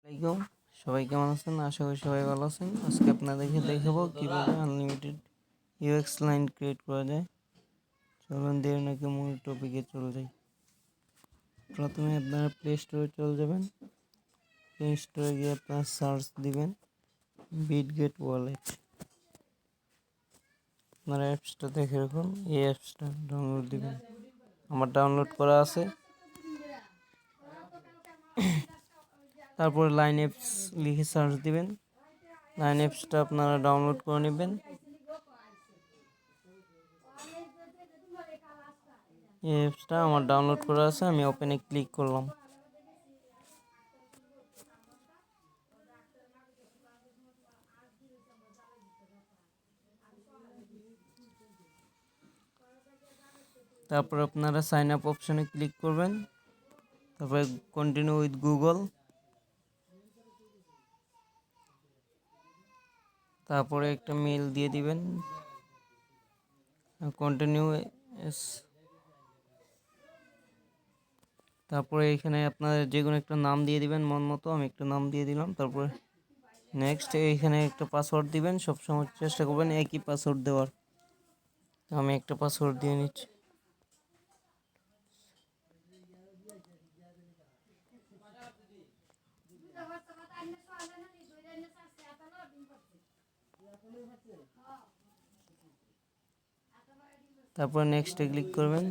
আসসালামাইকুম, সবাই কেমন আছেন? আশা করি সবাই ভালো আছেন। আজকে আপনাদেরকে দেখাবো কিভাবে আনলিমিটেড ইউএক্স লাইন ক্রিয়েট করা যায়। চলুন দেরি নাকি মূল টপিকে চলে যাই। প্রথমে আপনারা প্লে স্টোরে চলে যাবেন। প্লে স্টোরে গিয়ে আপনারা সার্চ দিবেন বিটগেট ওয়ালেট। আপনারা অ্যাপসটা দেখে রাখুন, এই অ্যাপসটা ডাউনলোড দিবেন। আমার ডাউনলোড করা আছে। তারপরে লাইন অ্যাপস লিখে সার্চ দিবেন। লাইন অ্যাপসটা আপনারা ডাউনলোড করে নেবেন। এই অ্যাপসটা আমার ডাউনলোড করা আছে, আমি ওপেনে ক্লিক করলাম। তারপর আপনারা সাইন আপ অপশনে ক্লিক করবেন। তারপরে কন্টিনিউ উইথ গুগল, তারপরে একটা মেল দিয়ে দিবেন। কন্টিনিউ, তারপরে এখানে আপনার যে কোনো একটা নাম দিয়ে দিবেন মন মতো। আমি একটা নাম দিয়ে দিলাম। তারপরে নেক্সট, এইখানে একটা পাসওয়ার্ড দিবেন। সবসময় চেষ্টা করবেন একই পাসওয়ার্ড দেওয়ার। আমি একটা পাসওয়ার্ড দিয়ে নিচ্ছি। তারপর নেক্সটে ক্লিক করবেন।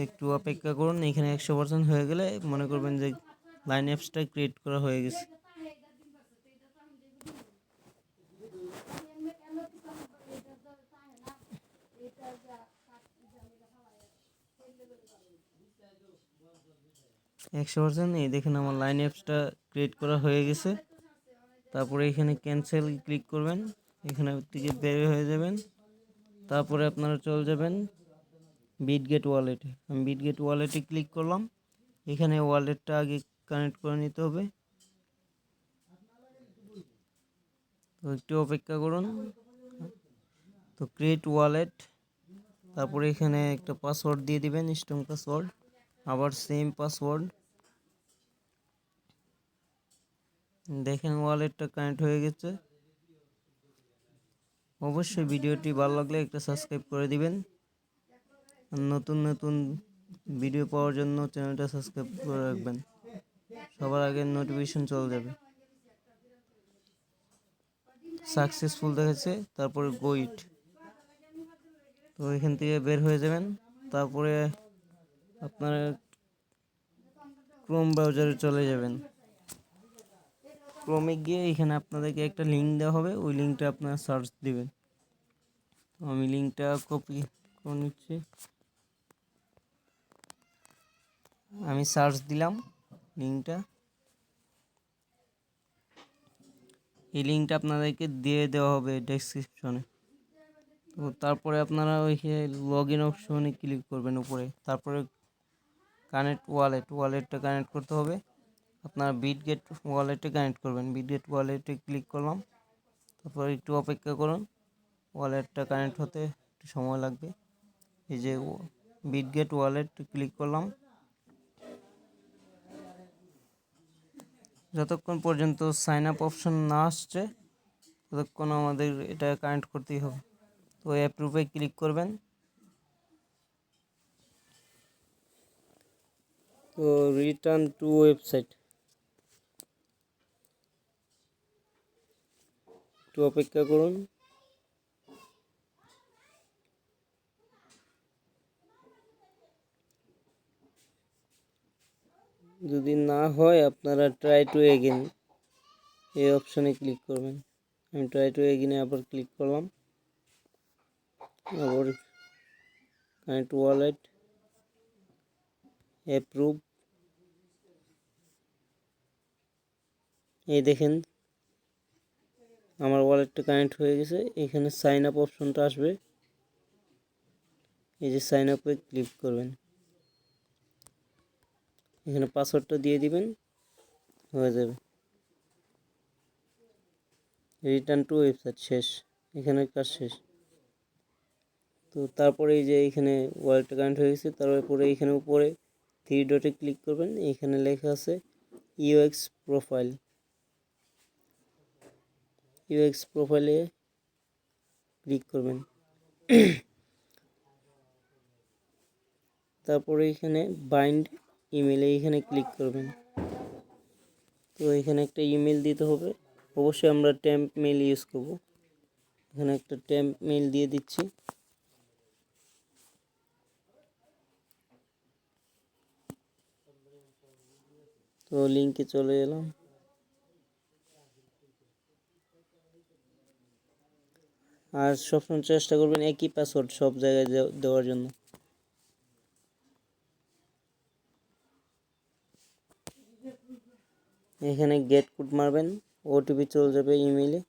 একটু অপেক্ষা করুন। এখানে 100% হয়ে গেলে মনে করবেন যে লাইন অ্যাপসটা ক্রিয়েট করা হয়ে গেছে। এই দেখেন আমার লাইন অ্যাপসটা ক্রিয়েট করা হয়ে গেছে। তারপরে এখানে ক্যান্সেল ক্লিক করবেন, এখানে থেকে বের হয়ে যাবেন। তারপরে আপনারা চলে যাবেন বিটগেট ওয়ালেটে। আমি বিটগেট ওয়ালেটে ক্লিক করলাম। এখানে ওয়ালেটটা আগে কানেক্ট করে নিতে হবে, তো একটু অপেক্ষা করুন। তো ক্রিয়েট ওয়ালেট, তারপরে এখানে একটা পাসওয়ার্ড দিয়ে দিবেন, স্ট্রং পাসওয়ার্ড, আবার সেম পাসওয়ার্ড। দেখেন ওয়ালেটটা কানেক্ট হয়ে গেছে। অবশ্যই ভিডিওটি ভালো লাগলে একটা সাবস্ক্রাইব করে দিবেন। নতুন নতুন ভিডিও পাওয়ার জন্য চ্যানেলটা সাবস্ক্রাইব করে রাখবেন, সবার আগে নোটিফিকেশন চলে যাবে। সাকসেসফুল দেখাচ্ছে, তারপরে গোইট। তো এখান থেকে বের হয়ে যাবেন। তারপরে আপনারা ক্রোম ব্রাউজারে চলে যাবেন। ক্রোমে গিয়ে এখানে আপনাদেরকে একটা লিঙ্ক দেওয়া হবে, ওই লিঙ্কটা আপনারা সার্চ দিবেন। তো আমি লিঙ্কটা কপি করে নিচ্ছি। আমি সার্চ দিলাম লিঙ্কটা। এই লিঙ্কটা আপনাদেরকে দিয়ে দেওয়া হবে ডেসক্রিপশনে। তো তারপরে আপনারা ওইখানে লগ ইন অপশনে ক্লিক করবেন উপরে। তারপরে কানেক্ট ওয়ালেটটা কানেক্ট করতে হবে। আপনারা বিটগেট ওয়ালেটে কানেক্ট করবেন। বিটগেট ওয়ালেটে ক্লিক করলাম। তারপর একটু অপেক্ষা করুন, ওয়ালেটটা কানেক্ট হতে একটু সময় লাগবে। এই যে বিটগেট ওয়ালেট ক্লিক করলাম। যতক্ষণ পর্যন্ত সাইন আপ অপশন না আসছে ততক্ষণ আমাদের এটা কানেক্ট করতেই হবে। তো অ্যাপ্রুভে ক্লিক করবেন। তো রিটার্ন টু ওয়েবসাইট, একটু অপেক্ষা করুন। যদি না হয় আপনারা ট্রাই টু এগেন এই অপশানে ক্লিক করবেন। আমি ট্রাই টু এগেনে আবার ক্লিক করলাম। আবার কানেক্ট ওয়ালেট, অ্যাপ্রুভ। এই দেখেন আমার ওয়ালেটটা কানেক্ট হয়ে গেছে। এখানে সাইন আপ অপশনটা আসবে, এই যে সাইন আপে ক্লিক করবেন। এখানে পাসওয়ার্ডটা দিয়ে দিবেন, হয়ে যাবে। রিটার্ন টু ওয়েবসাইট শেষ, এখানে কাজ শেষ। তো তারপরে এই যে এখানে ওয়ালেটটা কানেক্ট হয়ে গেছে। তারপরে এখানে উপরে থ্রি ডটে ক্লিক করবেন। এখানে লেখা আছে ইউএক্স প্রোফাইল, ইউএক্স প্রোফাইলে ক্লিক করবেন। তারপরে এখানে বাইন্ড ইমেলে এখানে ক্লিক করবেন। তো এখানে একটা ইমেল দিতে হবে, অবশ্যই আমরা টেম্প মেল ইউজ করব। এখানে একটা টেম্প মেল দিয়ে দিচ্ছি। তো লিঙ্কে চলে এলাম। আর সবসময় চেষ্টা করবেন একই পাসওয়ার্ড সব জায়গায় দেওয়ার জন্য। এখানে গেট কোড মারবেন, ওটিপি চলে যাবে ইমেইলে।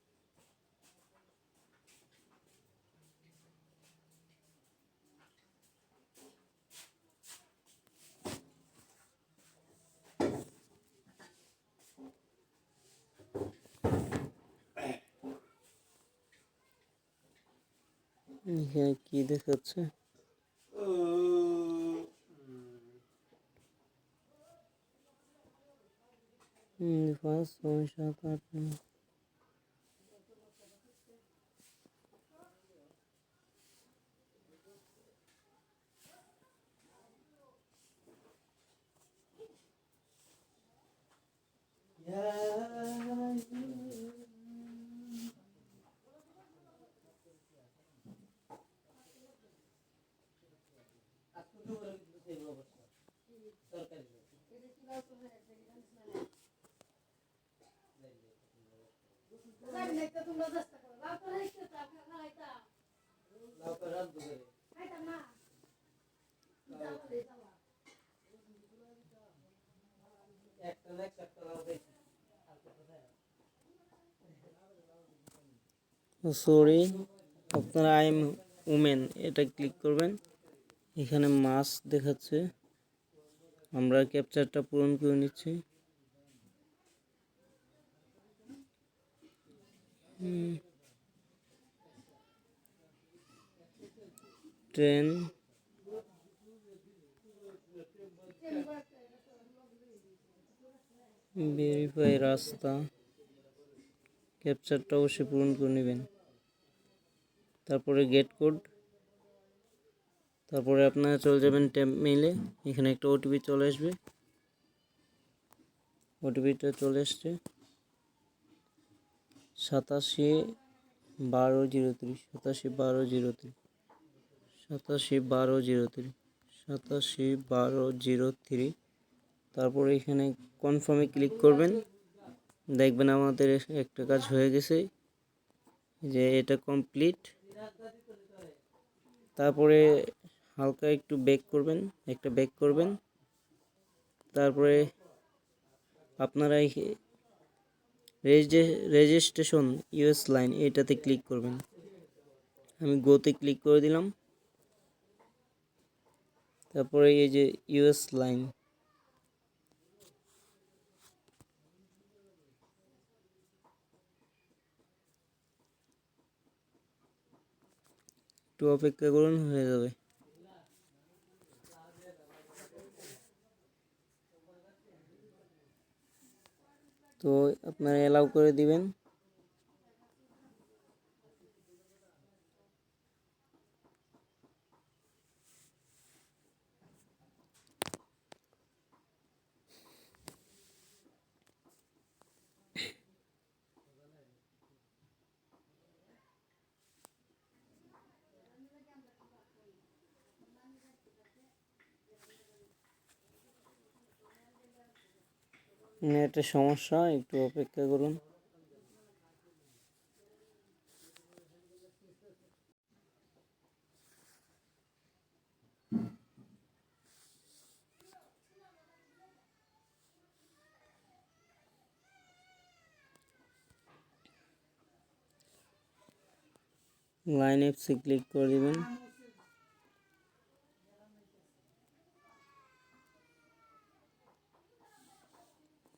এখানে কি দেখাচ্ছে? 5 6 7 8 9। সরি, আপনারা আই এম উমেন এটা ক্লিক করবেন। এখানে মাস দেখাচ্ছে, আমরা ক্যাপচারটা পূরণ করে নিচ্ছি। ট্রেন ভেরিফাই রাস্তা, ক্যাপচারটা অবশ্যই পূরণ করে নেবেন। তারপরে গেট কোড, তারপরে আপনারা চলে যাবেন টেম্প মেইলে। এখানে একটা ওটিপি চলে আসবে, ওটিপিটা চলে আসছে 871203 871203 871203। তারপরে এখানে কনফার্মে ক্লিক করবেন, দেখবেন আমাদের একটা কাজ হয়ে গেছে, যে এটা কমপ্লিট। তারপরে হালকা একটু ব্যাক করবেন। তারপরে আপনারা রেজিস্ট্রেশন ইউএস লাইন এটাতে ক্লিক করবেন। আমি গোতে ক্লিক করে দিলাম। তারপরে এই যে ইউএস লাইন, একটু অপেক্ষা করুন, হয়ে যাবে। তো আপনারা অ্যালাউ করে দিবেন। নেটের সমস্যা, একটু অপেক্ষা করুন। লাইন অ্যাপসে ক্লিক করে দিবেন।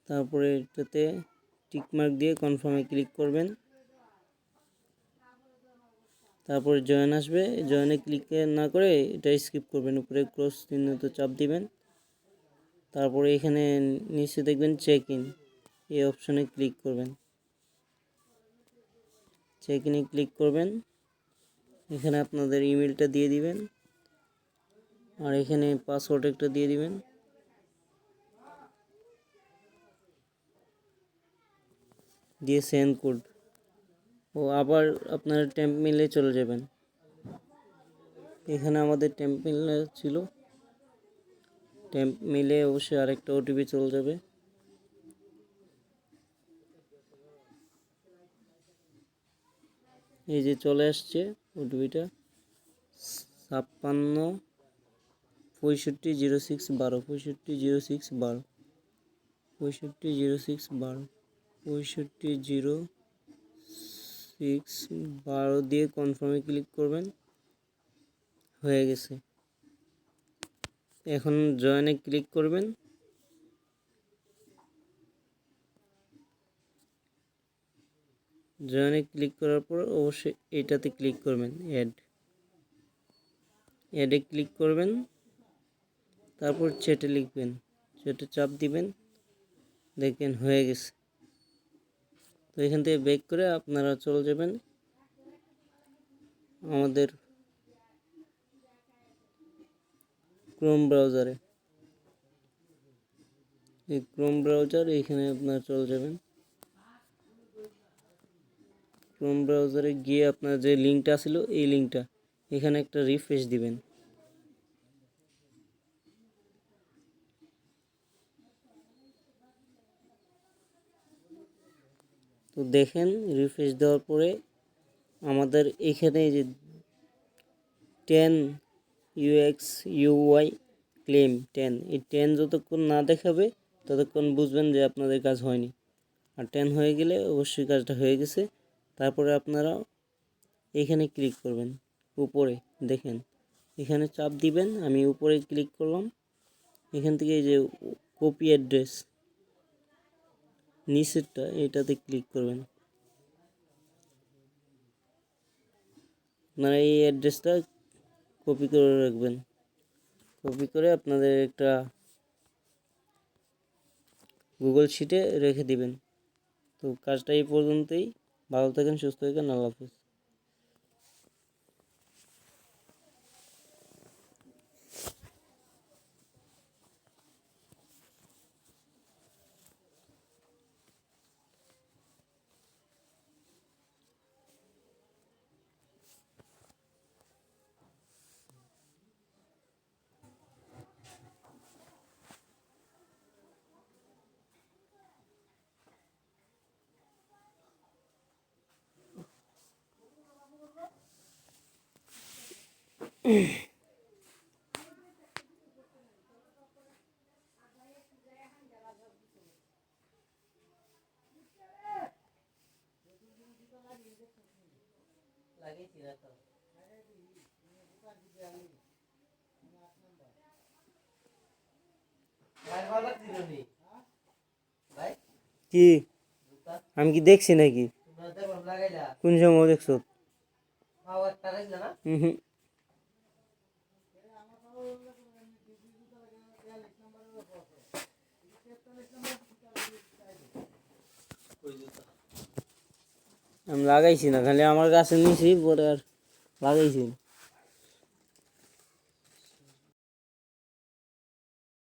তারপরে এটাতে টিকমার্ক দিয়ে কনফার্মে ক্লিক করবেন। তারপরে জয়েন আসবে, জয়েনে ক্লিক না করে এটা স্কিপ করবেন, উপরে ক্রস চিহ্নতে চাপ দিবেন। তারপরে এখানে নিচে দেখবেন চেক ইন, এই অপশনে ক্লিক করবেন। চেক ইনে ক্লিক করবেন। এখানে আপনাদের ইমেলটা দিয়ে দিবেন আর এখানে পাসওয়ার্ড একটা দিয়ে দিবেন। দিয়ে সেন্ড কোড ও আবার আপনারা টেম্প মেলে চলে যাবেন। এখানে আমাদের টেম্প মেল ছিল, টেম্প মেলে অবশ্যই আরেকটা ওটিপি চলে যাবে। এই যে চলে আসছে ওটিপিটা 56 65 65 06 12 65 06 12 দিয়ে কনফার্মে ক্লিক করবেন। হয়ে গেছে। এখন জয়েনে ক্লিক করবেন। জয়েনে ক্লিক করার পর অবশ্যই এটাতে ক্লিক করবেন, অ্যাডে ক্লিক করবেন। তারপর চ্যাটে লিখবেন, চ্যাটে চাপ দিবেন। দেখেন হয়ে গেছে। তো এখান থেকে ব্যাক করে আপনারা চলে যাবেন আমাদের ক্রোম ব্রাউজারে। এই ক্রোম ব্রাউজার এখানে আপনারা চলে যাবেন। ক্রোম ব্রাউজারে গিয়ে আপনার যে লিঙ্কটা ছিল এই লিঙ্কটা এখানে একটা রিফ্রেশ দিবেন। তো দেখেন রিফ্রেশ দেওয়ার পরে আমাদের এখানে যে 10 UX UI ক্লেম 10, এই 10 যতক্ষণ না দেখাবে ততক্ষণ বুঝবেন যে আপনাদের কাজ হয়নি। আর 10 হয়ে গেলে অবশ্যই কাজটা হয়ে গেছে। তারপরে আপনারা এখানে ক্লিক করবেন, উপরে দেখেন এখানে চাপ দিবেন। আমি উপরে ক্লিক করলাম। এখান থেকে এই যে কপি অ্যাড্রেস নিচেরটা এটাতে ক্লিক করবেন। আপনারা এই অ্যাড্রেসটা কপি করে রাখবেন। কপি করে আপনাদের একটা গুগল শিটে রেখে দিবেন। তো কাজটা এই পর্যন্তই। ভালো থাকেন, সুস্থ থাকেন, আল্লাহ হাফেজ। কি আমি কি দেখছি নাকি? কোন সময় দেখছো? আমি লাগাইছি না, খালি আমার কাছে নিছি পরে আর লাগাইছি।